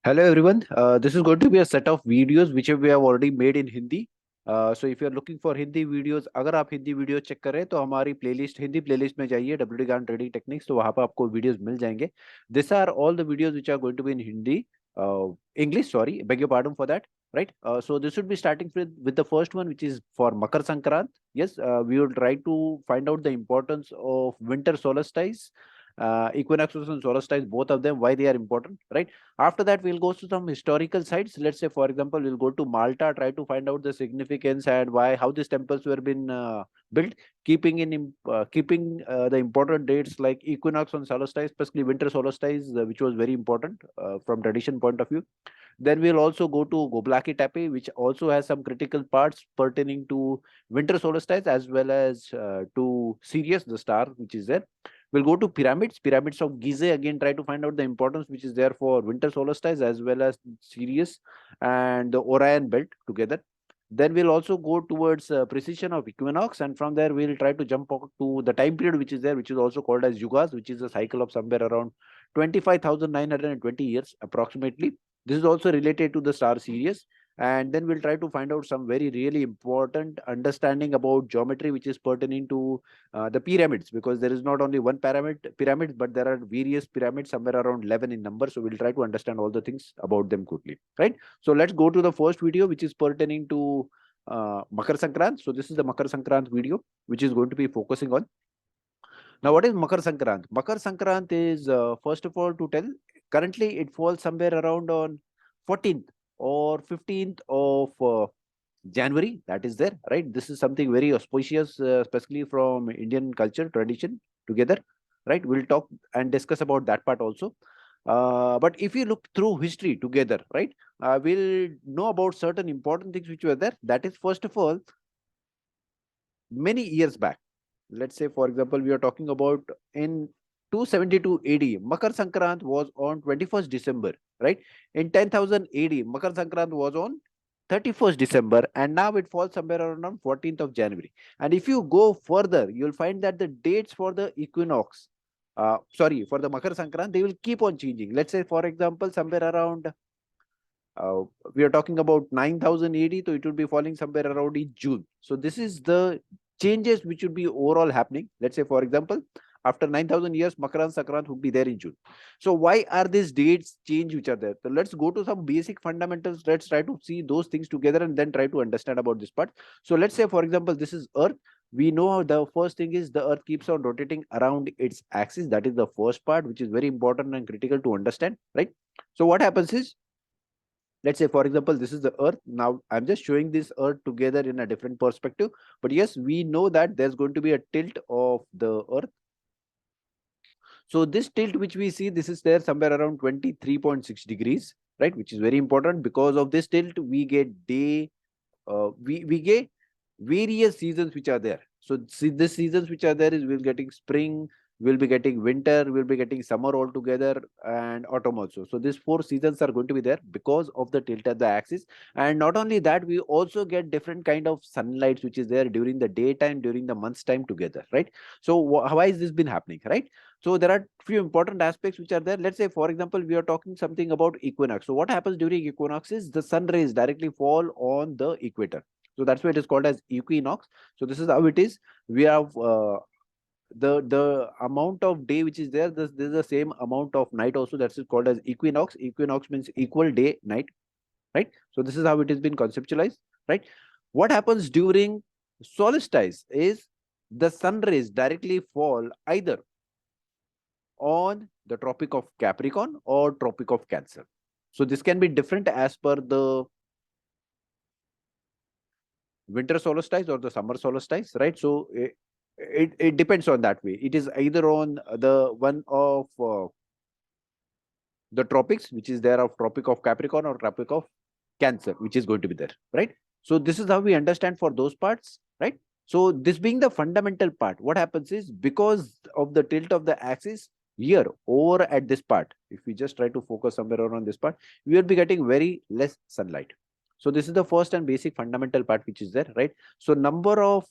Hello everyone. This is going to be a set of videos which we have already made in Hindi. So if you are looking for Hindi videos, अगर आप Hindi video check करें तो हमारी playlist Hindi playlist में जाइए WD Gann trading techniques तो वहां पर आपको वीडियोस मिल जाएंगे. These are all the videos which are going to be in Hindi, English. Sorry, beg your pardon for that. Right. So this should be starting with the first one, which is for Makar Sankrant. Yes, we will try to find out the importance of winter solstice, equinoxes and solstice, both of them, why they are important. Right. After that, we'll go to some historical sites. Let's say, for example, we'll go to Malta, try to find out the significance and why, how these temples were been built, keeping the important dates like equinox and solstice, especially winter solstice, which was very important from tradition point of view. Then we'll also go to Goblaki Tepe, which also has some critical parts pertaining to winter solstice as well as to Sirius, the star, which is there. We'll go to pyramids of Gizeh. Again, try to find out the importance which is there for winter solstice as well as Sirius and the Orion belt together. Then we'll also go towards precision of equinox, and from there we'll try to jump out to the time period which is there, which is also called as yugas, which is a cycle of somewhere around 25,920 years approximately. This is also related to the star series. And then we'll try to find out some very really important understanding about geometry, which is pertaining to the pyramids, because there is not only one pyramid, but there are various pyramids, somewhere around 11 in number. So we'll try to understand all the things about them quickly, right? So let's go to the first video, which is pertaining to Makar Sankrant. So this is the Makar Sankrant video, which is going to be focusing on. Now, what is Makar Sankrant? Makar Sankrant is, first of all, to tell, currently it falls somewhere around on 14th or 15th of January. That is there, right? This is something very auspicious, especially from Indian culture, tradition together, right? We'll talk and discuss about that part also. But if you look through history together, right, we'll know about certain important things which were there. That is, first of all, many years back. Let's say, for example, we are talking about in 272 AD, Makar Sankrant was on 21st December, right? In 10,000 AD, Makar Sankrant was on 31st December, and now it falls somewhere around on 14th of January. And if you go further, you'll find that the dates for the equinox, sorry, for the Makar Sankrant, they will keep on changing. Let's say, for example, somewhere around uh, we are talking about 9,000 AD, so it would be falling somewhere around in June. So this is the changes which would be overall happening. Let's say, for example, after 9,000 years, Makar Sankrant would be there in June. So why are these dates change which are there? So let's go to some basic fundamentals. Let's try to see those things together and then try to understand about this part. So let's say, for example, this is Earth. We know the first thing is the Earth keeps on rotating around its axis. That is the first part, which is very important and critical to understand, right? So what happens is, let's say, for example, this is the Earth. Now I'm just showing this Earth together in a different perspective, but yes, we know that there's going to be a tilt of the Earth. So this tilt which we see, this is there somewhere around 23.6 degrees, right, which is very important. Because of this tilt, we get day, we get various seasons which are there. So see, the seasons which are there is, we're getting spring, we'll be getting winter, we'll be getting summer all together, and autumn also. So these four seasons are going to be there because of the tilt at the axis. And not only that, we also get different kind of sunlights which is there during the daytime, during the month's time together, right? So why is this been happening, right? So there are few important aspects which are there. Let's say, for example, we are talking something about equinox. So what happens during equinox is the sun rays directly fall on the equator. So that's why it is called as equinox. So this is how it is. We have the amount of day which is there. This is the same amount of night also. That's called as equinox. Equinox means equal day night, right? So this is how it has been conceptualized, right? What happens during solstice is the sun rays directly fall either on the Tropic of Capricorn or Tropic of Cancer. So this can be different as per the winter solstice or the summer solstice, right? So it depends on that way. It is either on the one of the tropics, which is there of Tropic of Capricorn or Tropic of Cancer, which is going to be there, right? So this is how we understand for those parts, right? So this being the fundamental part, what happens is, because of the tilt of the axis here over at this part, if we just try to focus somewhere around this part, we will be getting very less sunlight. So this is the first and basic fundamental part which is there, right? So number of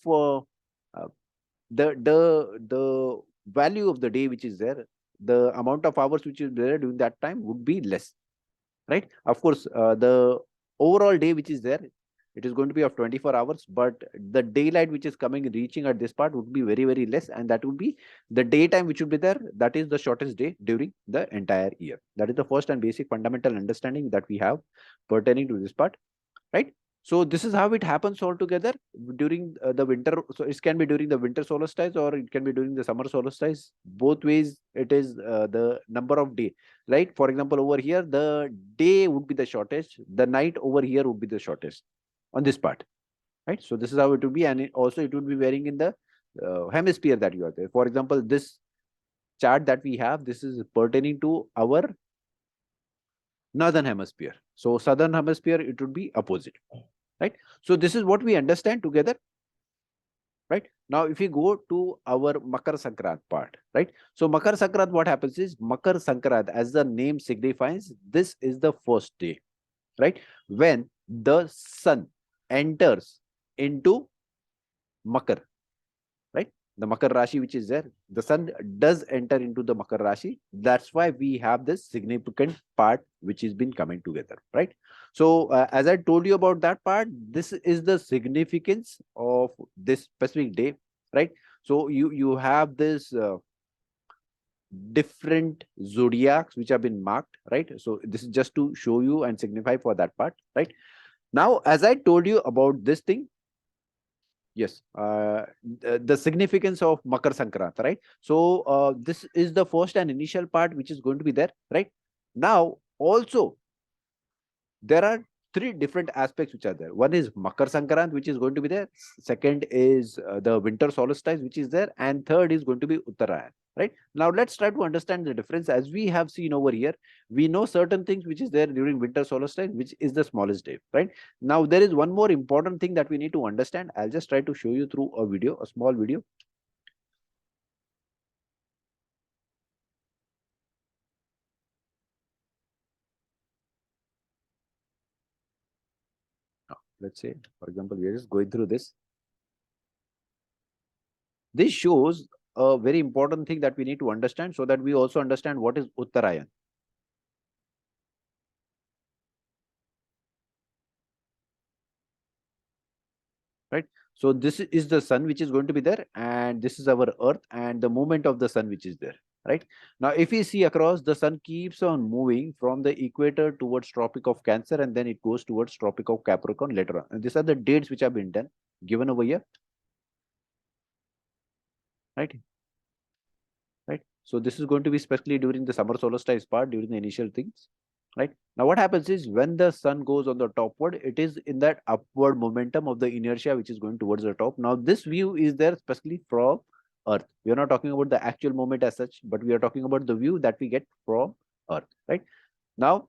the value of the day which is there, the amount of hours which is there during that time would be less, right? Of course, the overall day which is there, it is going to be of 24 hours, but the daylight which is coming, reaching at this part would be very, very less. And that would be the daytime which would be there. That is the shortest day during the entire year. That is the first and basic fundamental understanding that we have pertaining to this part, right? So this is how it happens altogether during the winter. So it can be during the winter solstice or it can be during the summer solstice. Both ways, it is the number of day, right? For example, over here, the day would be the shortest. The night over here would be the shortest on this part, right? So this is how it would be. And also it would be varying in the hemisphere that you are there. For example, this chart that we have, this is pertaining to our northern hemisphere. So southern hemisphere, it would be opposite, right? So this is what we understand together, right? Now, if we go to our Makar Sankrant part, right? So Makar Sankrant, what happens is Makar Sankrant, as the name signifies, this is the first day, right? When the sun enters into Makar, right? The Makar Rashi which is there, the sun does enter into the Makar Rashi. That's why we have this significant part which has been coming together, right? So as I told you about that part, this is the significance of this specific day, right? So you have this different zodiacs which have been marked, right? So this is just to show you and signify for that part, right? Now, as I told you about this thing, yes, the significance of Makar Sankrant, right? So this is the first and initial part which is going to be there, right? Now, also, there are three different aspects which are there. One is Makar Sankrant, which is going to be there. Second is the winter solstice, which is there. And third is going to be Uttarayan, right? Now, let's try to understand the difference. As we have seen over here, we know certain things which is there during winter solstice, which is the smallest day, right? Now, there is one more important thing that we need to understand. I'll just try to show you through a video, a small video. Let's say, for example, we are just going through this. This shows a very important thing that we need to understand so that we also understand what is Uttarayan. Right? So this is the sun which is going to be there, and this is our earth and the movement of the sun which is there. Right? Now, if we see across, the sun keeps on moving from the equator towards Tropic of Cancer, and then it goes towards Tropic of Capricorn later on. And these are the dates which have been done, given over here. Right? Right? So this is going to be especially during the summer solstice part, during the initial things. Right? Now, what happens is when the sun goes on the topward, it is in that upward momentum of the inertia which is going towards the top. Now, this view is there especially from Earth. We are not talking about the actual moment as such, but we are talking about the view that we get from Earth. Right? Now,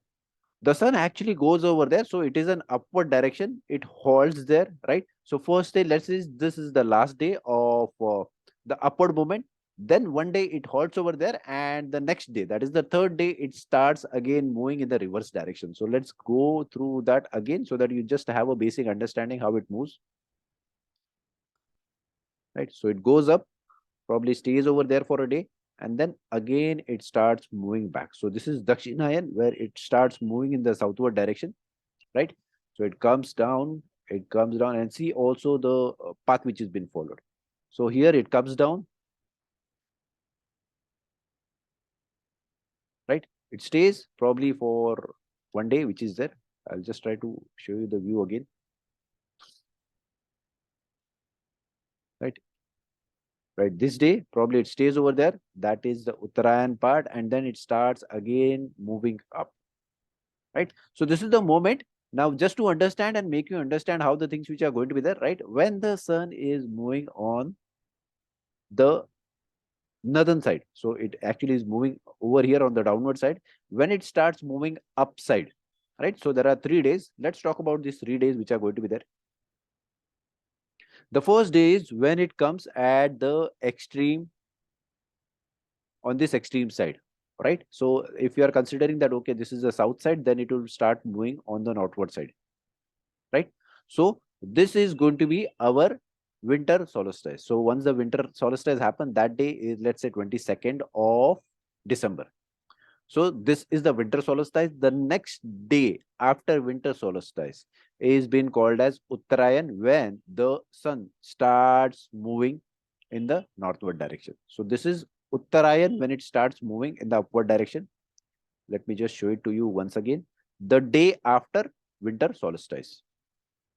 the sun actually goes over there, so it is an upward direction. It halts there, right? So first day, let's say this is the last day of the upward movement. Then one day it halts over there, and the next day, that is the third day, it starts again moving in the reverse direction. So let's go through that again so that you just have a basic understanding how it moves. Right? So it goes up, probably stays over there for a day, and then again it starts moving back. So this is Dakshinayana, where it starts moving in the southward direction, right? So it comes down, and see also the path which has been followed. So here it comes down, right? It stays probably for one day, which is there. I'll just try to show you the view again, right? Right, this day probably it stays over there. That is the Uttarayan part, and then it starts again moving up, right? So this is the moment. Now, just to understand and make you understand how the things which are going to be there, right? When the sun is moving on the northern side, so it actually is moving over here on the downward side. When it starts moving upside, right? So there are 3 days. Let's talk about these 3 days which are going to be there. The first day is when it comes at the extreme, on this extreme side, right? So if you are considering that, okay, this is the south side, then it will start moving on the northward side, right? So this is going to be our winter solstice. So once the winter solstice happen, that day is, let's say, 22nd of December. So this is the winter solstice. The next day after winter solstice is been called as Uttarayan, when the sun starts moving in the northward direction. So this is Uttarayan when it starts moving in the upward direction. Let me just show it to you once again. The day after winter solstice.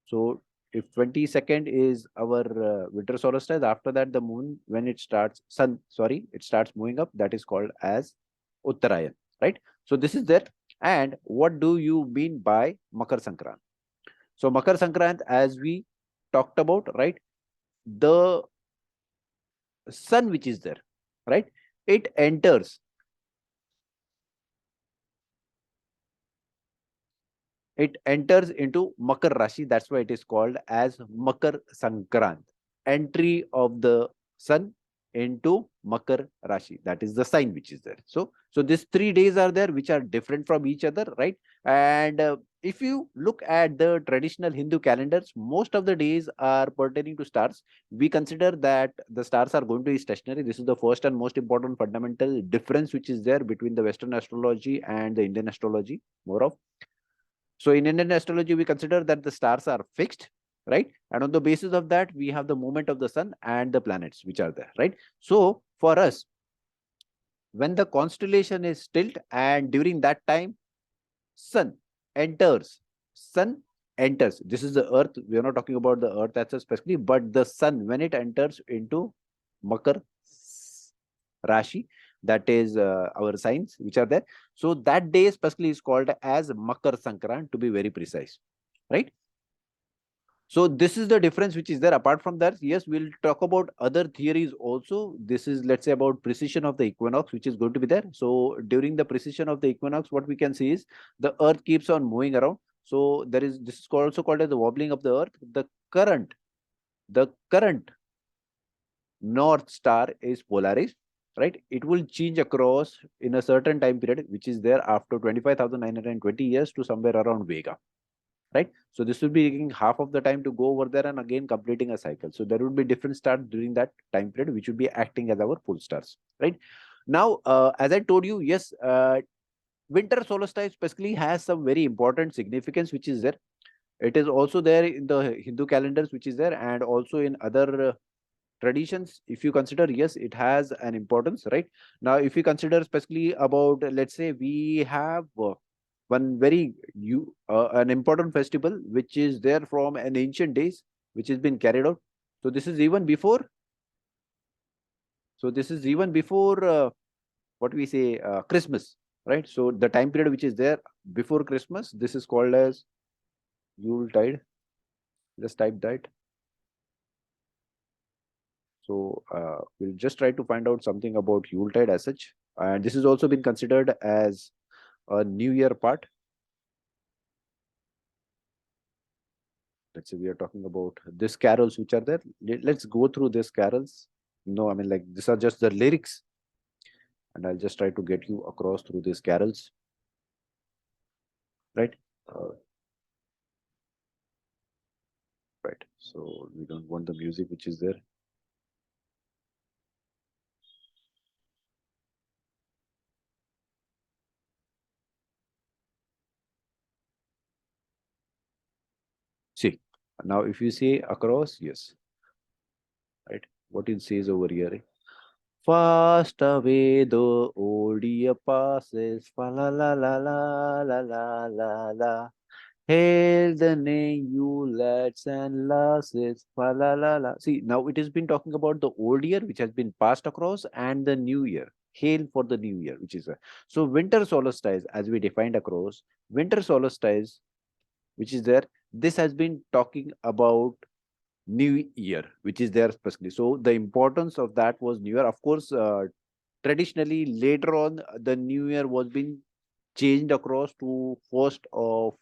So if 22nd is our winter solstice, after that the moon, when it starts, it starts moving up, that is called as Uttarayan, right? So this is there. And what do you mean by Makar Sankrant? So Makar Sankrant, as we talked about, right? The sun which is there, right? It enters into Makar Rashi. That's why it is called as Makar Sankrant. Entry of the sun into Makar Rashi. That is the sign which is there. So these 3 days are there, which are different from each other, right? And if you look at the traditional Hindu calendars, most of the days are pertaining to stars. We consider that the stars are going to be stationary. This is the first and most important fundamental difference which is there between the Western astrology and the Indian astrology, more of. So in Indian astrology, we consider that the stars are fixed, right? And on the basis of that, we have the movement of the sun and the planets which are there, right? So for us, when the constellation is tilt, and during that time, sun enters, sun enters. This is the earth. We are not talking about the earth as specifically, but the sun, when it enters into Makar Rashi, that is our signs which are there. So that day specifically is called as Makar Sankrant, to be very precise, right? So this is the difference which is there. Apart from that, yes, we'll talk about other theories also. This is, let's say, about precision of the equinox, which is going to be there. So during the precision of the equinox, what we can see is the earth keeps on moving around. So there is, this is also called as the wobbling of the earth. The current north star is polaris, right? It will change across in a certain time period, which is there after 25,920 years to somewhere around Vega, right? So this will be taking half of the time to go over there and again completing a cycle. So there would be different stars during that time period, which would be acting as our pole stars, right? Now, as I told you, yes, winter solstice specifically has some very important significance, which is there. It is also there in the Hindu calendars, which is there, and also in other traditions. If you consider, yes, it has an importance, right? Now if you consider specifically about, let's say, we have one very an important festival which is there from an ancient days, which has been carried out. So this is even before, what we say, Christmas, right? So the time period which is there before Christmas, this is called as Yuletide. Just type that. So we'll just try to find out something about Yuletide as such. And this has also been considered as a New Year part. Let's say we are talking about these carols which are there. Let's go through these carols. No, I mean, like, these are just the lyrics. And I'll just try to get you across through these carols. Right? Right. So we don't want the music which is there. See, now if you say across, yes. Right. What it says over here. Fast away the old year passes, fa la la la la la la la la. Hail the name you lads and lasses, fa la la la. See, now it has been talking about the old year which has been passed across and the new year. Hail for the new year, which is so winter solstice, as we defined across, winter solstice, which is there. This has been talking about New Year, which is there specifically. So the importance of that was New Year. Of course, traditionally later on, the New Year was being changed across to 1st of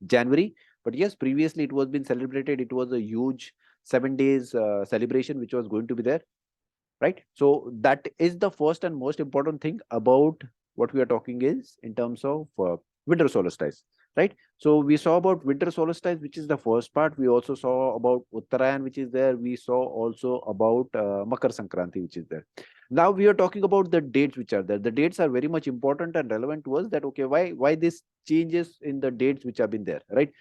January. But yes, previously it was been celebrated. It was a huge 7 days celebration which was going to be there, right? So that is the first and most important thing about what we are talking is in terms of winter solstice. right? So we saw about winter solstice, which is the first part. We also saw about Uttarayan, which is there. We saw also about Makar Sankranti, which is there. Now we are talking about the dates which are there. The dates are very much important and relevant to us. That okay, why this changes in the dates which have been there, right?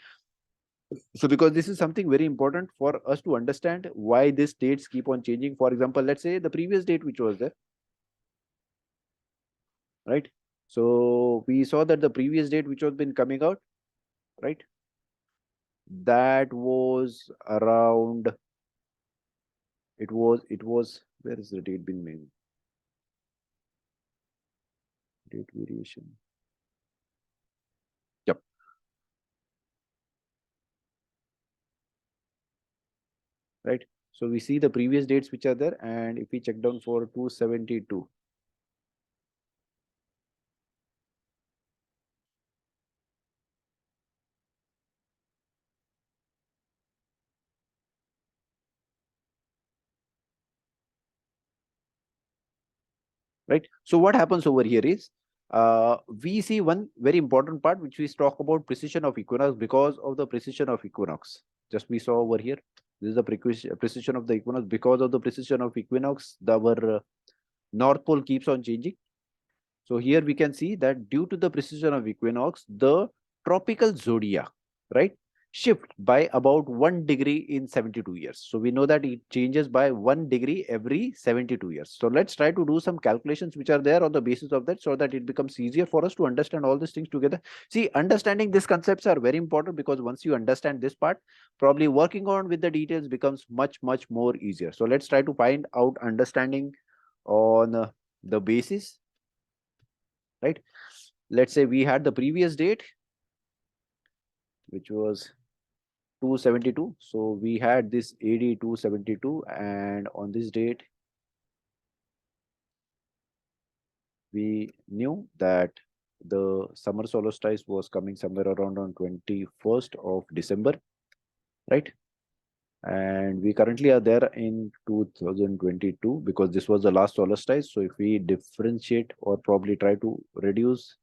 So because this is something very important for us to understand why these dates keep on changing. For example, let's say the previous date which was there, right? So we saw that the previous date which was been coming out, right? That was around, it was where is the date been made? Date variation. Yep. Right. So we see the previous dates which are there, and if we check down for 272, right? So what happens over here is we see one very important part which we talk about precision of equinox. Because of the precision of equinox, just we saw over here, this is the precision of the equinox. Because of the precision of equinox, our north pole keeps on changing. So here we can see that due to the precision of equinox, the tropical zodiac, right, shift by about 1 degree in 72 years. So we know that it changes by 1 degree every 72 years. So let's try to do some calculations which are there on the basis of that, so that it becomes easier for us to understand all these things together. See, understanding these concepts are very important, because once you understand this part, probably working on with the details becomes much, much more easier. So let's try to find out understanding on the basis, right? Let's say we had the previous date, which was 272. So we had this AD 272, and on this date, we knew that the summer solstice was coming somewhere around on 21st of December, right? And we currently are there in 2022, because this was the last solstice. So if we differentiate or probably try to reduce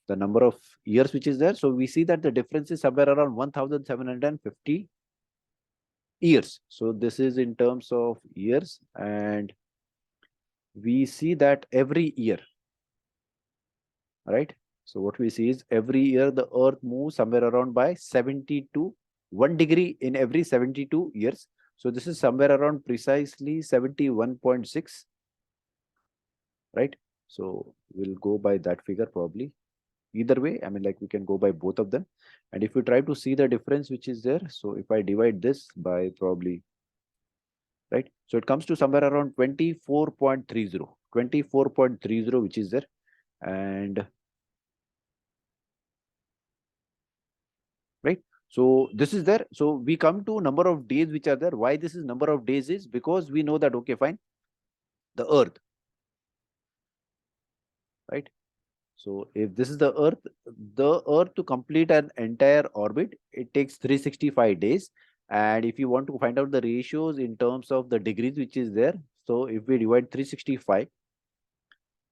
the number of years which is there, so we see that the difference is somewhere around 1750 years. So this is in terms of years, and we see that every year, right? So what we see is every year the earth moves somewhere around by 72, 1 degree in every 72 years. So this is somewhere around precisely 71.6, right? So we'll go by that figure probably. Either way, I mean, like, we can go by both of them. And if we try to see the difference which is there, so if I divide this by probably, right, so it comes to somewhere around 24.30, which is there. And right, so this is there. So we come to number of days which are there. Why this is number of days is because we know that, okay, fine, the earth, right? So if this is the earth to complete an entire orbit, it takes 365 days. And if you want to find out the ratios in terms of the degrees which is there, so if we divide 365,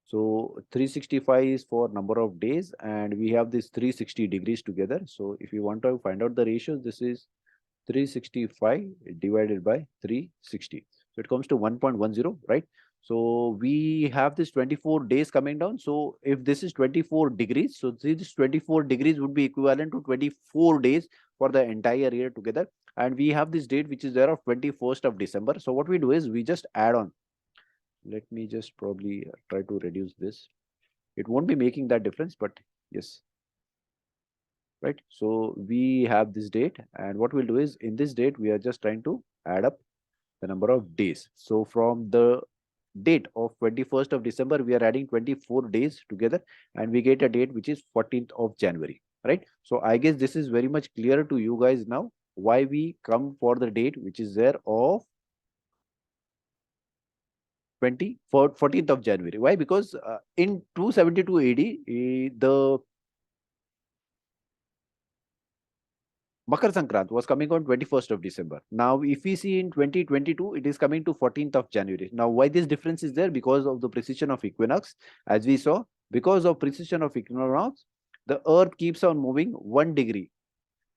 so 365 is for number of days, and we have this 360 degrees together. So if you want to find out the ratios, this is 365 divided by 360. So it comes to 1.10, right? So we have this 24 days coming down. So if this is 24 degrees, so this 24 degrees would be equivalent to 24 days for the entire year together. And we have this date which is there of 21st of December. So what we do is we just add on. Let me just probably try to reduce this. It won't be making that difference, but yes, right? So we have this date, and what we'll do is in this date, we are just trying to add up the number of days. So from the date of 21st of December, we are adding 24 days together, and we get a date which is 14th of January, right? So I guess this is very much clear to you guys now why we come for the date which is there of 14th of January. Why? Because in 272 AD, the Makar Sankrant was coming on 21st of December. Now, if we see in 2022, it is coming to 14th of January. Now, why this difference is there? Because of the precision of equinox, as we saw, because of precision of equinox, the earth keeps on moving 1 degree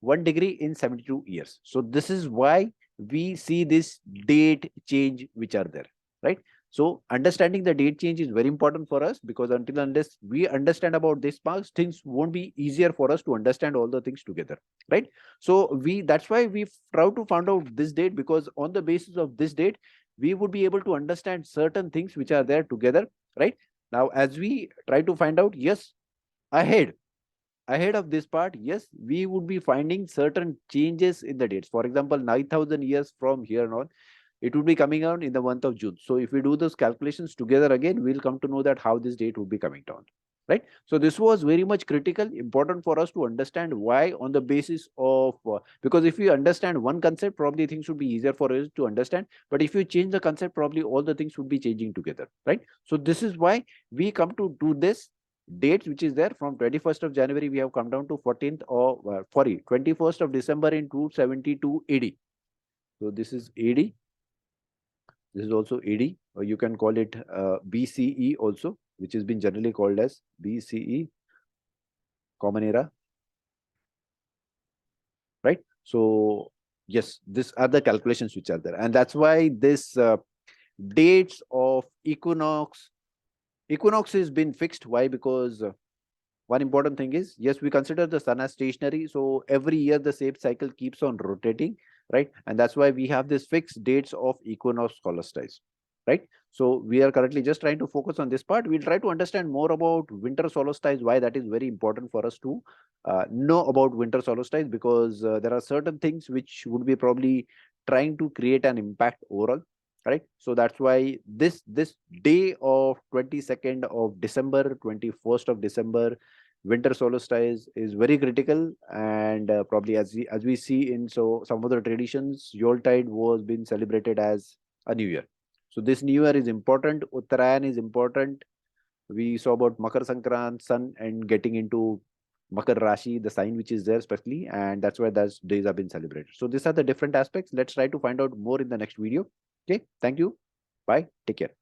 in 72 years. So this is why we see this date change which are there, right? So understanding the date change is very important for us, because until unless we understand about this past, things won't be easier for us to understand all the things together, right? So that's why we try to find out this date, because on the basis of this date, we would be able to understand certain things which are there together, right? Now, as we try to find out, yes, ahead ahead of this part, yes, we would be finding certain changes in the dates. For example, 9,000 years from here on, it would be coming out in the month of June. So if we do those calculations together again, we'll come to know that how this date would be coming down, right? So this was very much critical, important for us to understand why, on the basis of, because if you understand one concept, probably things would be easier for us to understand. But if you change the concept, probably all the things would be changing together, right? So this is why we come to do this dates which is there. From 21st of January, we have come down to 14th of, 21st of December in 272 AD. So this is AD. This is also AD, or you can call it BCE also, which has been generally called as BCE, Common Era, right? So yes, these are the calculations which are there, and that's why this dates of equinox has been fixed. Why? Because one important thing is, yes, we consider the sun as stationary. So every year the same cycle keeps on rotating, right? And that's why we have this fixed dates of equinox solstice, right? So we are currently just trying to focus on this part. We'll try to understand more about winter solstice, why that is very important for us to know about winter solstice, because there are certain things which would be probably trying to create an impact overall, right? So that's why this day of 22nd of December, 21st of December, winter solstice is very critical. And probably as we see in so some of the traditions, Yuletide was being celebrated as a new year. So this new year is important. Uttarayan is important. We saw about Makar Sankrant, sun and getting into Makar Rashi, the sign which is there especially, and that's why those days have been celebrated. So these are the different aspects. Let's try to find out more in the next video. Okay, thank you. Bye. Take care.